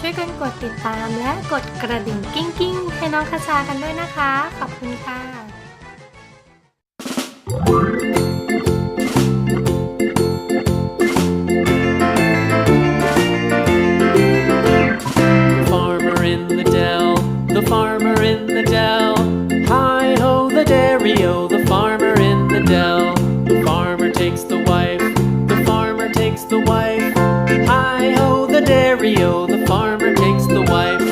ช่วยกันกดติดตามและกดกระดิ่งกิ้งๆให้น้องคชากันด้วยนะคะขอบคุณค่ะThe farmer in the dell, hi-ho the dairy-o, the farmer in the dell. The farmer takes the wife, the farmer takes the wife, hi-ho the dairy-o, the farmer takes the wife.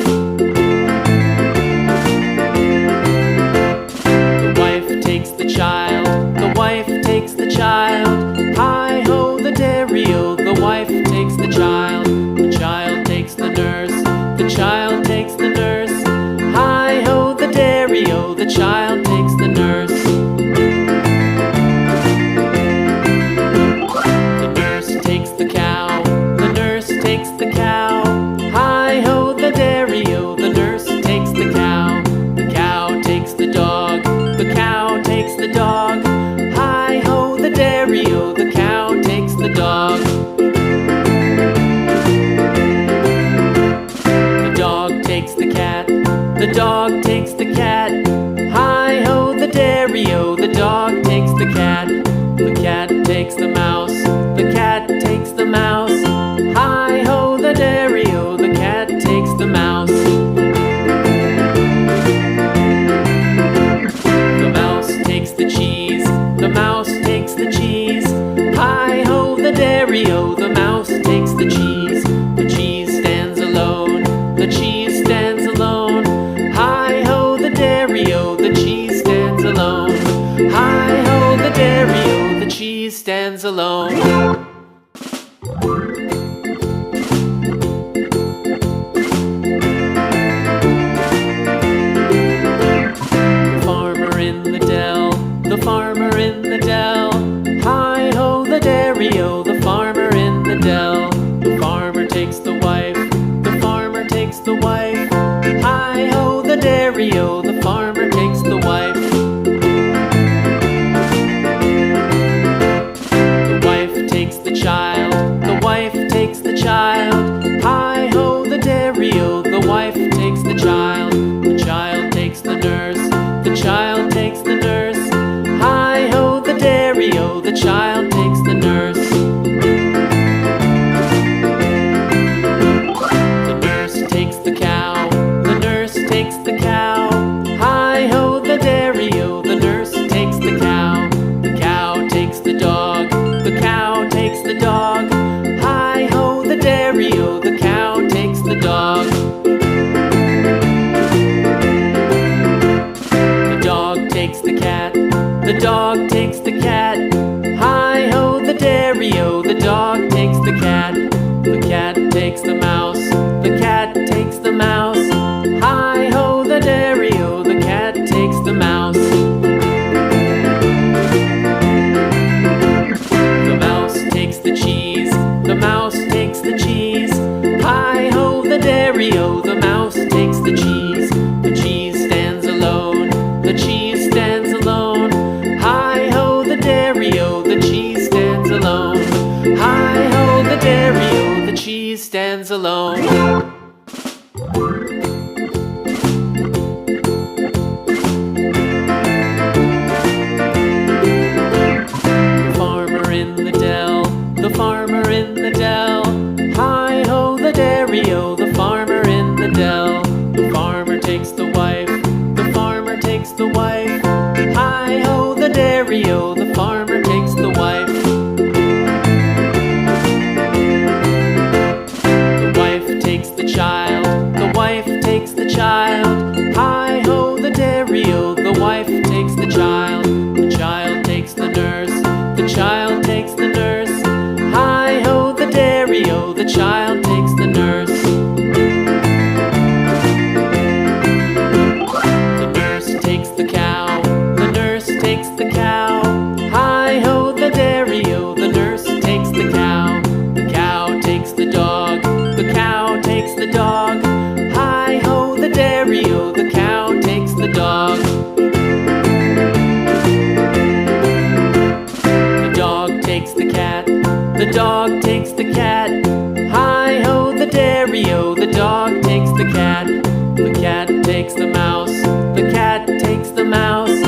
The wife takes the child, the wife takes the child, hi-ho the dairy-o, the wife takes the child takes the nurse, the child takes the nurse. Hi-ho the dairy-o, the child takes the nurse. The nurse takes the cow, the nurse takes the cow. Hi-ho the dairy-o, the nurse takes the cow. The cow takes the dog, the cow takes the dog. Hi-ho the dairy-o, the cow takes the dog. The dog takes the cat, the dog takes the cat. Hi-ho the dairy-o, the dog takes the cat. The cat takes the mouse, the cat takes the mouse. Hi-ho the dairy-o, the cat takes the mouse. The mouse takes the cheese, the mouse takes the cheese. Hi-ho the dairy-o, the mouse takes the cheese. The cheese stands alone, the cheese stands alone. Hi-ho the dairy-o, the cheese stands alone. Hi-ho the dairy-o, the cheese stands alone. The farmer in the dell, the farmer in the dell. Hi-ho the dairy-o, the farmer in the dell. The farmer takes the wife, the farmer takes the wife. Hi-ho the dairy-o, the farmer takes the wife. The wife takes the child, the wife takes the child. Hi-ho the dairy-o, the wife takes the child. The child takes the nurse, the child takes the nurse. Hi-ho the dairy-o, the child takes the nurse. The nurse takes the cow, the nurse takes the cow. Hi-ho the dairy-o, the nurse takes the cow. The cow takes the dog, the cow takes the dog. Hi-ho the dairy-o, the cow takes the dog. The dog takes the cat, the dog takes the cat. Hi-ho the dairy-o, the dog takes the cat. The cat takes the mouse, the cat takes the mouse. Hi-ho the dairy-o, the cat takes the mouse. The mouse takes the cheese, the mouse takes the cheese. Hi-ho the dairy-o, the mouse takes the cheese. The cheese stands alone, the cheese stands alone. Hi-ho the dairy-o, the cheese stands alone. Hi-ho the dairy-o, the cheese stands alone. The farmer in the dell, the farmer in the dell. Hi-ho the dairy-o, the farmer in the dell. The farmer takes the wife, the farmer takes the wife. Hi-ho the dairy-o, the farmer takes the wife. The wife takes the child, the wife takes the child. Hi-ho the dairy-o, the wife takes the child. The child takes the nurse, the child takes the nurse. Hi-ho the dairy-o, the child takes the nurse. The nurse takes the cow, the nurse takes the cow. Hi-ho the dairy-o, the nurse takes the cow. The cow takes the dog, the cow takes the dog. Hi-ho the dairy-o, the cow takes the dog. The dog takes the cat, the dog takes the cat. Hi-ho the dairy-o, the dog takes the cat. The cat takes the mouse. The cat takes the mouse.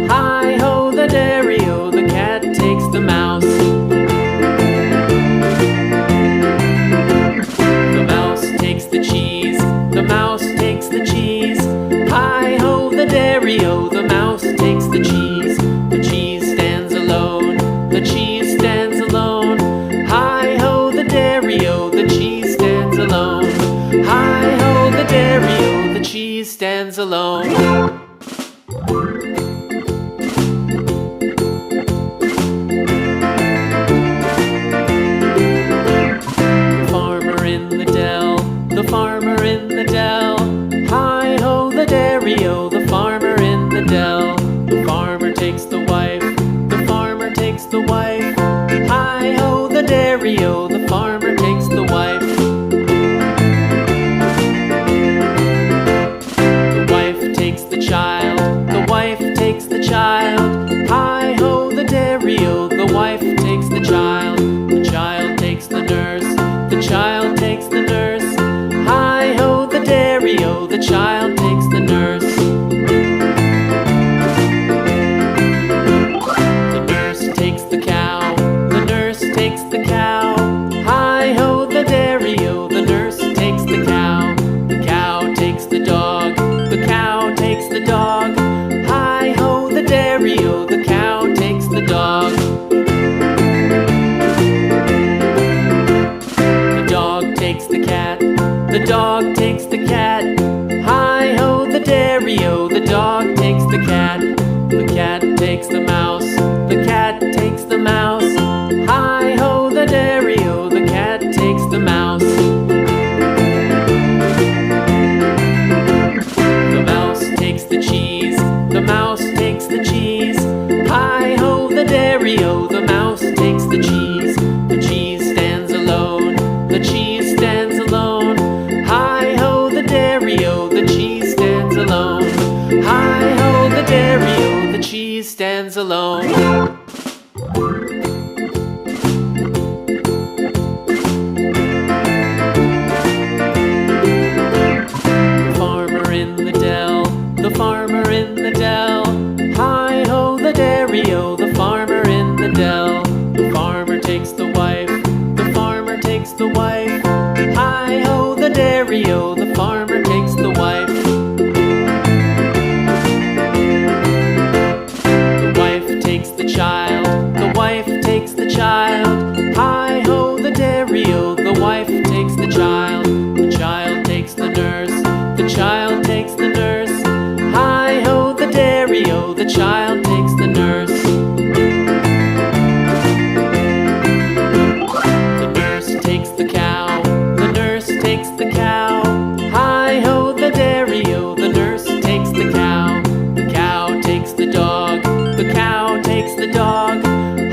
Hi ho the dairy-o, the cat takes the mouse. The mouse takes the cheese. The mouse takes the cheese. Hi ho the dairy-o, the mouse takes the cheese. The cheese stands alone. The cheese stands alone. Hi ho the dairy-o, the cheese stands alone. Hi ho the dairy-o, the cheese stands alone. The farmer in the dell. The farmer in the dell. Hi ho the dairy-o, the farmer in the dell. The farmer takes the wife. The farmer takes the wife. Hi ho the dairy-o, the farmer takes the wife. The wife takes the child. The wife takes the child. Hi ho the dairy-o, the wife takes the child. The child takes the nurse. The child takes the nurse. Hi ho the dairy-o, the child takes the nurse. The nurse takes the cow. The nurse takes the cow. Hi ho the dairy-o, the nurse takes the cow. The cow takes the dog. The cow takes the dog. Hi ho the dairy-o, the cow takes the dog. The dog takes the cat. The dog takes the cat. Hi ho the dairy-o, the dog takes the cat. The cat takes the mouse. The cat takes the mouse. Hi ho the dairy-o, the cat takes the mouse. The mouse takes the cheese. The mouse takes the cheese. Hi ho the dairy-o, the mouse takes the cheese. The cheese stands alone. The cheese stands alone. Hi ho the dairy-o, the cheese stands alone. Hi ho the dairy-o, the cheese stands alone. The farmer in the dell. The farmer in the dell. Hi ho the dairy-o, the farmer in the dell. The farmer takes the wife. The farmer takes the wife. Hi ho the dairy-o, the farmer takes the wife. The wife takes the child. The wife takes the child. Hi ho the dairy-o, the wife takes the child. The child takes the nurse. The child takes the nurse. Hi ho the dairy-o, the child takes the nurse. The nurse takes the cow. The nurse takes the cow. Hi ho the dairy-o, the nurse takes the cow. The cow takes the dog. The cow takes the dog.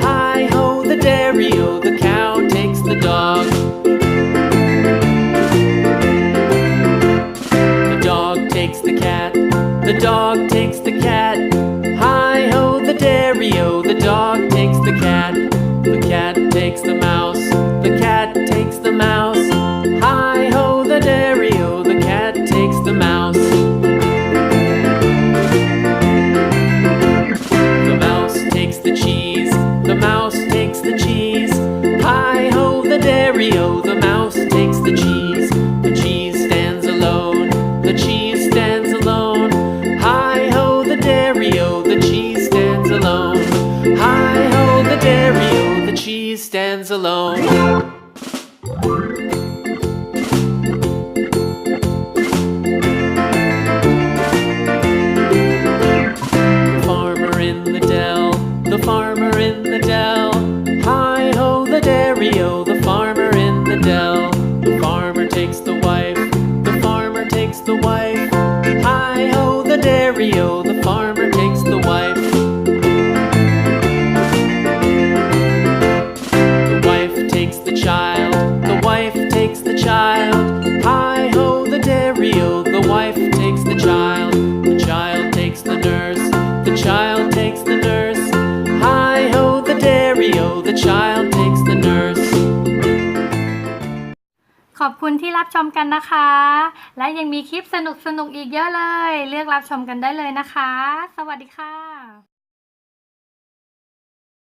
Hi ho the dairy-o, the cow takes the dog. The dog takes the cat. The dog takes the cat. Hi ho the dairy-o, the dog takes the cat. The cat takes the mouse. The cat takes the mouse. Hi ho the dairy-o, the cat takes the mouse. The mouse takes the cheese. The mouse takes the cheese. Hi ho the dairy-o, the mouse takes the cheese. The cheese stands alone. The cheese stands alone. Hi ho the dairy-o, the cheese stands alone. Hi ho the dairy-o, the cheese stands alone. The farmer in the dell. The farmer in the dell. Hi ho the dairy-o, the farmer in the dell. The farmer takes the wife. The farmer takes the wife. Hi ho the dairy-o, the farmer takes the wife. The wife takes the child. The wife takes the child. Hi ho the dairy-o, the wife takes the child. The child takes the nurse. The child takes the nurse. Hi ho the dairy-o, the child takes the nurse. อบคุณที่รับชมกันนะคะ และยังมีคลิปสนุกๆอีกเยอะเลย เลือกรับชมกันได้เลยนะคะ สวัสดีค่ะ